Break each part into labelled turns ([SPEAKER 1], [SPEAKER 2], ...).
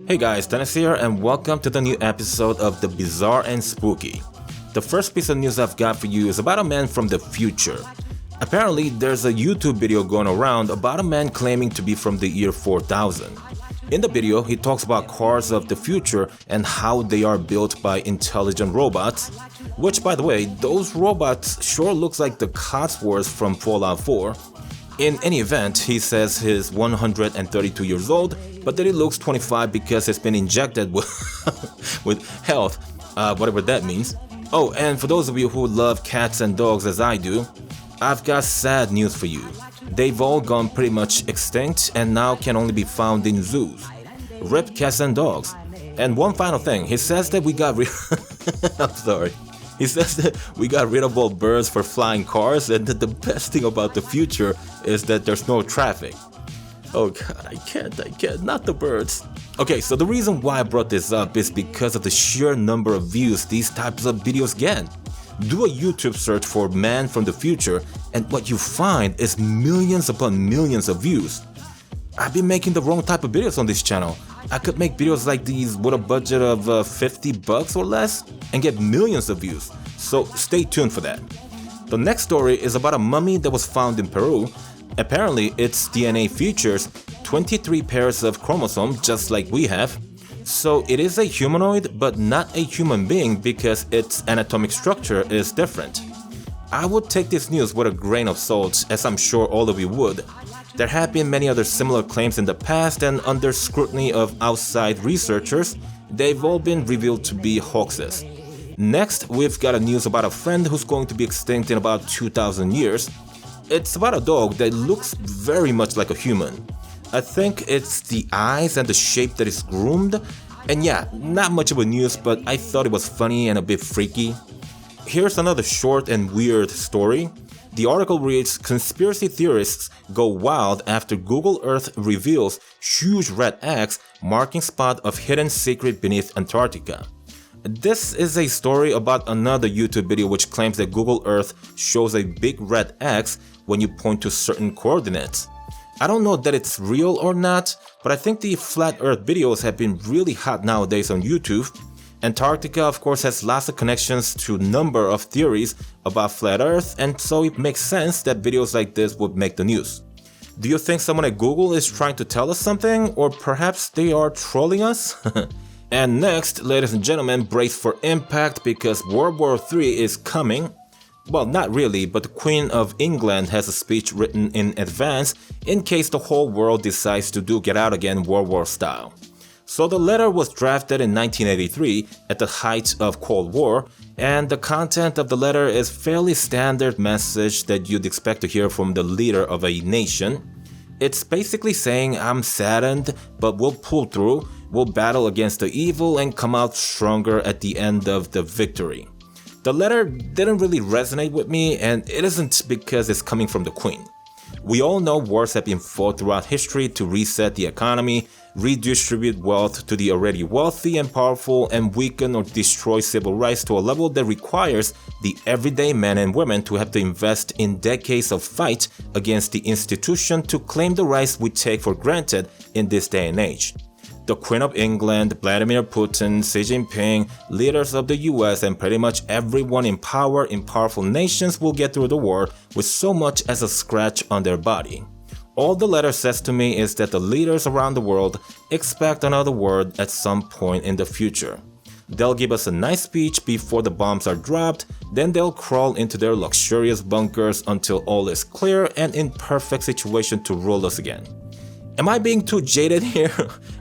[SPEAKER 1] Hey guys, Dennis here and welcome to the new episode of The Bizarre and Spooky. The first piece of news I've got for you is about a man from the future. Apparently, there's a YouTube video going around about a man claiming to be from the year 4000. In the video, he talks about cars of the future and how they are built by intelligent robots, which by the way, those robots sure looks like the Codsworths from Fallout 4. In any event, he says he's 132 years old, but that he looks 25 because he's been injected with health, whatever that means. Oh, and for those of you who love cats and dogs as I do, I've got sad news for you. They've all gone pretty much extinct and now can only be found in zoos. Rip cats and dogs. And one final thing, he says that we got I'm sorry. He says that we got rid of all birds for flying cars and that the best thing about the future is that there's no traffic. Oh god, I can't, not the birds. Okay, so the reason why I brought this up is because of the sheer number of views these types of videos get. Do a YouTube search for man from the future and what you find is millions upon millions of views. I've been making the wrong type of videos on this channel. I could make videos like these with a budget of $50 or less and get millions of views, so stay tuned for that. The next story is about a mummy that was found in Peru. Apparently, its DNA features 23 pairs of chromosomes just like we have. So it is a humanoid but not a human being because its anatomic structure is different. I would take this news with a grain of salt, as I'm sure all of you would. There have been many other similar claims in the past, and under scrutiny of outside researchers, they've all been revealed to be hoaxes. Next, we've got a news about a friend who's going to be extinct in about 2,000 years. It's about a dog that looks very much like a human. I think it's the eyes and the shape that is groomed. And yeah, not much of a news, but I thought it was funny and a bit freaky. Here's another short and weird story. The article reads, conspiracy theorists go wild after Google Earth reveals huge red X marking spot of hidden secret beneath Antarctica. This is a story about another YouTube video which claims that Google Earth shows a big red X when you point to certain coordinates. I don't know that it's real or not, but I think the flat Earth videos have been really hot nowadays on YouTube. Antarctica of course has lots of connections to a number of theories about flat Earth, and so it makes sense that videos like this would make the news. Do you think someone at Google is trying to tell us something, or perhaps they are trolling us? And next, ladies and gentlemen, brace for impact because World War III is coming. Well, not really, but the Queen of England has a speech written in advance in case the whole world decides to do get out again World War style. So the letter was drafted in 1983 at the height of Cold War, and the content of the letter is fairly standard message that you'd expect to hear from the leader of a nation. It's basically saying, I'm saddened, but we'll pull through, we'll battle against the evil and come out stronger at the end of the victory. The letter didn't really resonate with me, and it isn't because it's coming from the Queen. We all know wars have been fought throughout history to reset the economy, redistribute wealth to the already wealthy and powerful, and weaken or destroy civil rights to a level that requires the everyday men and women to have to invest in decades of fight against the institution to claim the rights we take for granted in this day and age. The Queen of England, Vladimir Putin, Xi Jinping, leaders of the US, and pretty much everyone in power in powerful nations will get through the war with so much as a scratch on their body. All the letter says to me is that the leaders around the world expect another war at some point in the future. They'll give us a nice speech before the bombs are dropped, then they'll crawl into their luxurious bunkers until all is clear and in perfect situation to rule us again. Am I being too jaded here?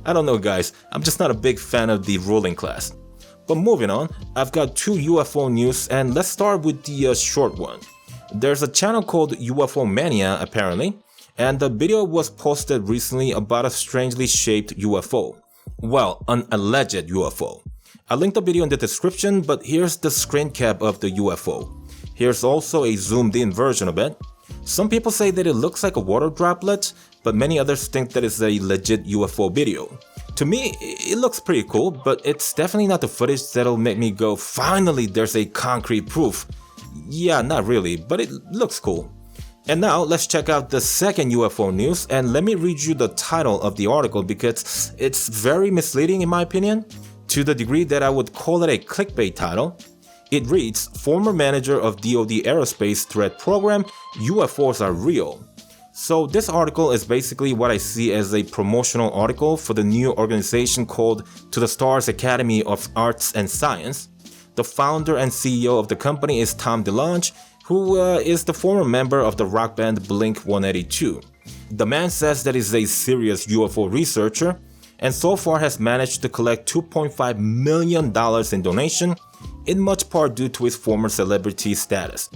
[SPEAKER 1] I don't know guys, I'm just not a big fan of the ruling class. But moving on, I've got two UFO news and let's start with the short one. There's a channel called UFO Mania apparently, and the video was posted recently about a strangely shaped UFO. Well, an alleged UFO. I'll link the video in the description, but here's the screen cap of the UFO. Here's also a zoomed in version of it. Some people say that it looks like a water droplet, but many others think that it's a legit UFO video. To me, it looks pretty cool, but it's definitely not the footage that'll make me go, finally there's a concrete proof. Yeah, not really, but it looks cool. And now let's check out the second UFO news, and let me read you the title of the article because it's very misleading in my opinion, to the degree that I would call it a clickbait title. It reads, "Former manager of DoD Aerospace Threat Program, UFOs are real." So this article is basically what I see as a promotional article for the new organization called To the Stars Academy of Arts and Science. The founder and CEO of the company is Tom DeLonge, who is the former member of the rock band Blink-182. The man says that he's a serious UFO researcher and so far has managed to collect $2.5 million in donation, in much part due to his former celebrity status.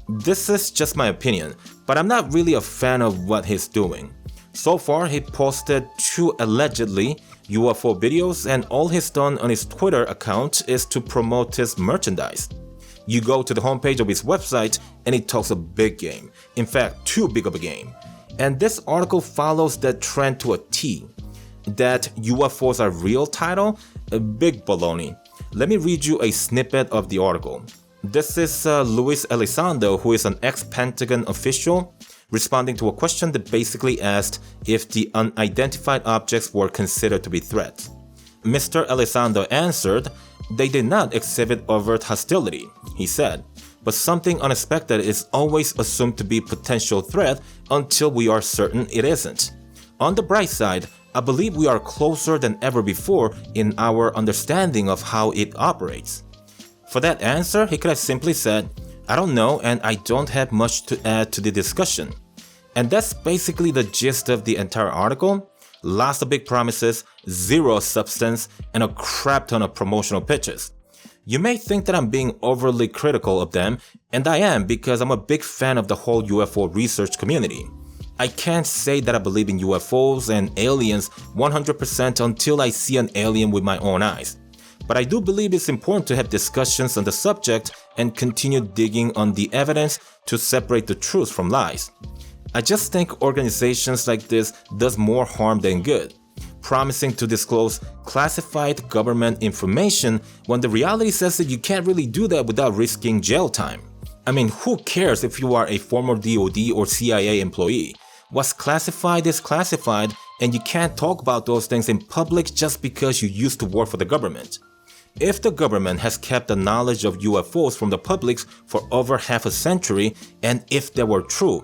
[SPEAKER 1] This is just my opinion, but I'm not really a fan of what he's doing. So far, he posted 2 allegedly UFO videos, and all he's done on his Twitter account is to promote his merchandise. You go to the homepage of his website and it talks a big game. In fact, too big of a game. And this article follows that trend to a T. That UFOs are real title? A big baloney. Let me read you a snippet of the article. This is Luis Elizondo, who is an ex-Pentagon official, responding to a question that basically asked if the unidentified objects were considered to be threats. Mr. Elizondo answered, "They did not exhibit overt hostility," he said, "but something unexpected is always assumed to be potential threat until we are certain it isn't. On the bright side, I believe we are closer than ever before in our understanding of how it operates." For that answer, he could have simply said, "I don't know and I don't have much to add to the discussion." And that's basically the gist of the entire article. Lots of big promises, zero substance, and a crap ton of promotional pitches. You may think that I'm being overly critical of them, and I am because I'm a big fan of the whole UFO research community. I can't say that I believe in UFOs and aliens 100% until I see an alien with my own eyes. But I do believe it's important to have discussions on the subject and continue digging on the evidence to separate the truth from lies. I just think organizations like this does more harm than good, promising to disclose classified government information when the reality says that you can't really do that without risking jail time. I mean, who cares if you are a former DoD or CIA employee? What's classified is classified, and you can't talk about those things in public just because you used to work for the government. If the government has kept the knowledge of UFOs from the public for over half a century, and if they were true,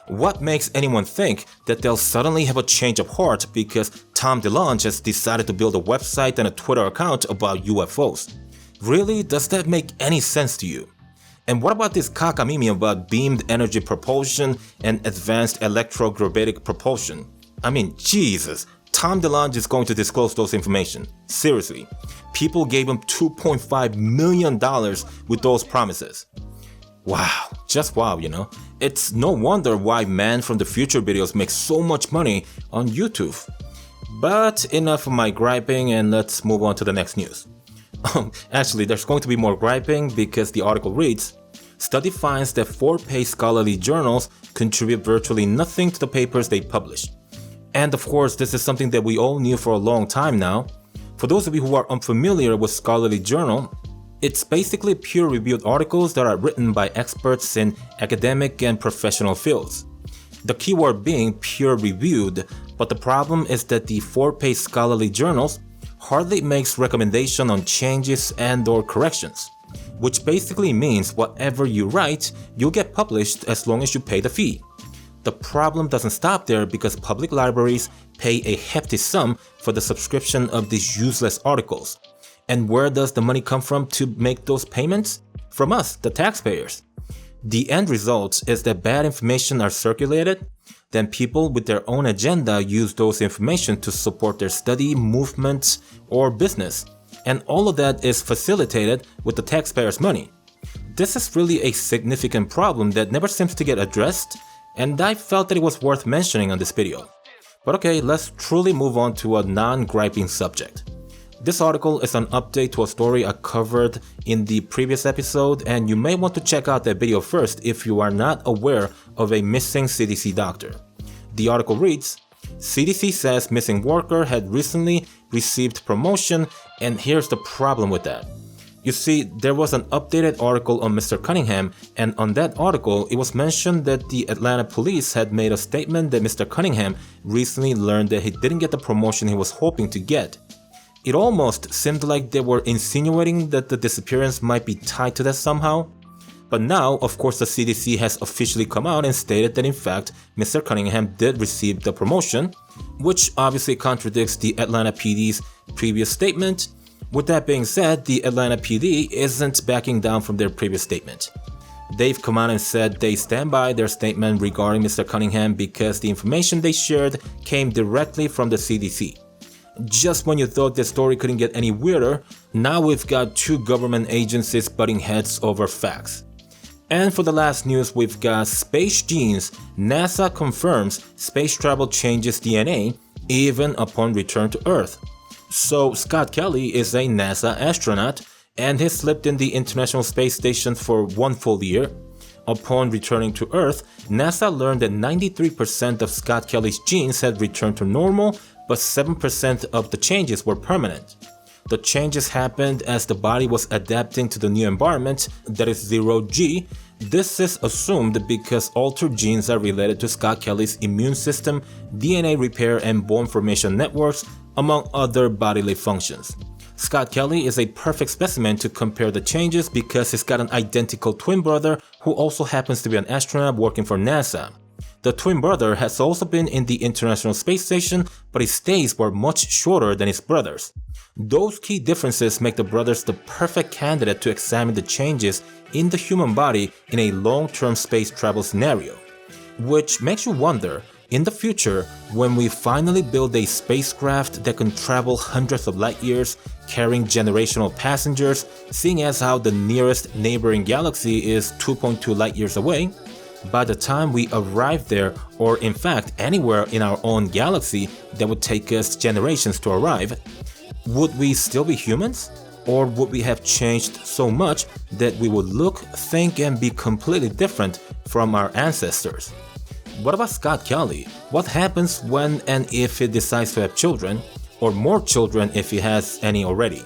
[SPEAKER 1] what makes anyone think that they'll suddenly have a change of heart because Tom DeLonge has decided to build a website and a Twitter account about UFOs? Really, does that make any sense to you? And what about this cockamamie about beamed energy propulsion and advanced electrogravitic propulsion? I mean, Jesus, Tom DeLonge is going to disclose those information. Seriously, people gave him $2.5 million with those promises. Wow, just wow, you know. It's no wonder why Man from the Future videos make so much money on YouTube. But enough of my griping and let's move on to the next news. Actually, there's going to be more griping because the article reads, "Study finds that 4-page scholarly journals contribute virtually nothing to the papers they publish." And of course, this is something that we all knew for a long time now. For those of you who are unfamiliar with scholarly journal, it's basically peer-reviewed articles that are written by experts in academic and professional fields. The keyword being peer-reviewed, but the problem is that the 4-page scholarly journals hardly makes recommendation on changes and/or corrections, which basically means whatever you write, you'll get published as long as you pay the fee. The problem doesn't stop there because public libraries pay a hefty sum for the subscription of these useless articles. And where does the money come from to make those payments? From us, the taxpayers. The end result is that bad information are circulated, then people with their own agenda use those information to support their study, movement, or business. And all of that is facilitated with the taxpayers' money. This is really a significant problem that never seems to get addressed, and I felt that it was worth mentioning on this video. But okay, let's truly move on to a non-griping subject. This article is an update to a story I covered in the previous episode, and you may want to check out that video first if you are not aware of a missing CDC doctor. The article reads, "CDC says missing worker had recently received promotion, and here's the problem with that. You see, there was an updated article on Mr. Cunningham, and on that article, it was mentioned that the Atlanta police had made a statement that Mr. Cunningham recently learned that he didn't get the promotion he was hoping to get. It almost seemed like they were insinuating that the disappearance might be tied to that somehow. But now, of course, the CDC has officially come out and stated that in fact, Mr. Cunningham did receive the promotion, which obviously contradicts the Atlanta PD's previous statement. With that being said, the Atlanta PD isn't backing down from their previous statement. They've come out and said they stand by their statement regarding Mr. Cunningham because the information they shared came directly from the CDC. Just when you thought the story couldn't get any weirder, now we've got two government agencies butting heads over facts. And for the last news, we've got space genes. NASA confirms space travel changes DNA even upon return to Earth. So Scott Kelly is a NASA astronaut and he slept in the International Space Station for 1 full year. Upon returning to Earth, NASA learned that 93% of Scott Kelly's genes had returned to normal, but 7% of the changes were permanent. The changes happened as the body was adapting to the new environment, that is 0G. This is assumed because altered genes are related to Scott Kelly's immune system, DNA repair and bone formation networks, among other bodily functions. Scott Kelly is a perfect specimen to compare the changes because he's got an identical twin brother who also happens to be an astronaut working for NASA. The twin brother has also been in the International Space Station, but his stays were much shorter than his brothers. Those key differences make the brothers the perfect candidate to examine the changes in the human body in a long-term space travel scenario. Which makes you wonder, in the future, when we finally build a spacecraft that can travel hundreds of light years, carrying generational passengers, seeing as how the nearest neighboring galaxy is 2.2 light years away, by the time we arrive there, or in fact anywhere in our own galaxy that would take us generations to arrive, would we still be humans? Or would we have changed so much that we would look, think, and be completely different from our ancestors? What about Scott Kelly? What happens when and if he decides to have children, or more children if he has any already?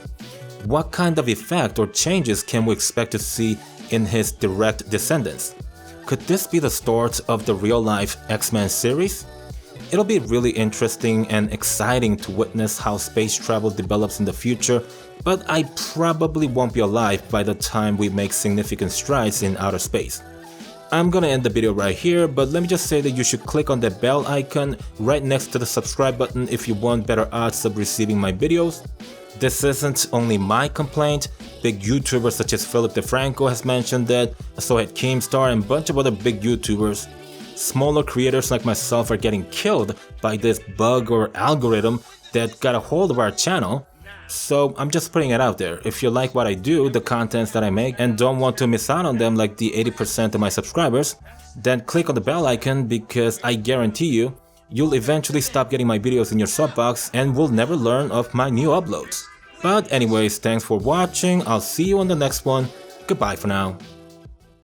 [SPEAKER 1] What kind of effect or changes can we expect to see in his direct descendants? Could this be the start of the real-life X-Men series? It'll be really interesting and exciting to witness how space travel develops in the future, but I probably won't be alive by the time we make significant strides in outer space. I'm gonna end the video right here, but let me just say that you should click on the bell icon right next to the subscribe button if you want better odds of receiving my videos. This isn't only my complaint. Big YouTubers such as Philip DeFranco has mentioned that, so had Keemstar and a bunch of other big YouTubers. Smaller creators like myself are getting killed by this bug or algorithm that got a hold of our channel. So I'm just putting it out there. If you like what I do, the contents that I make, and don't want to miss out on them like the 80% of my subscribers, then click on the bell icon because I guarantee you, you'll eventually stop getting my videos in your sub box and will never learn of my new uploads. But anyways, thanks for watching. I'll see you on the next one. Goodbye for now.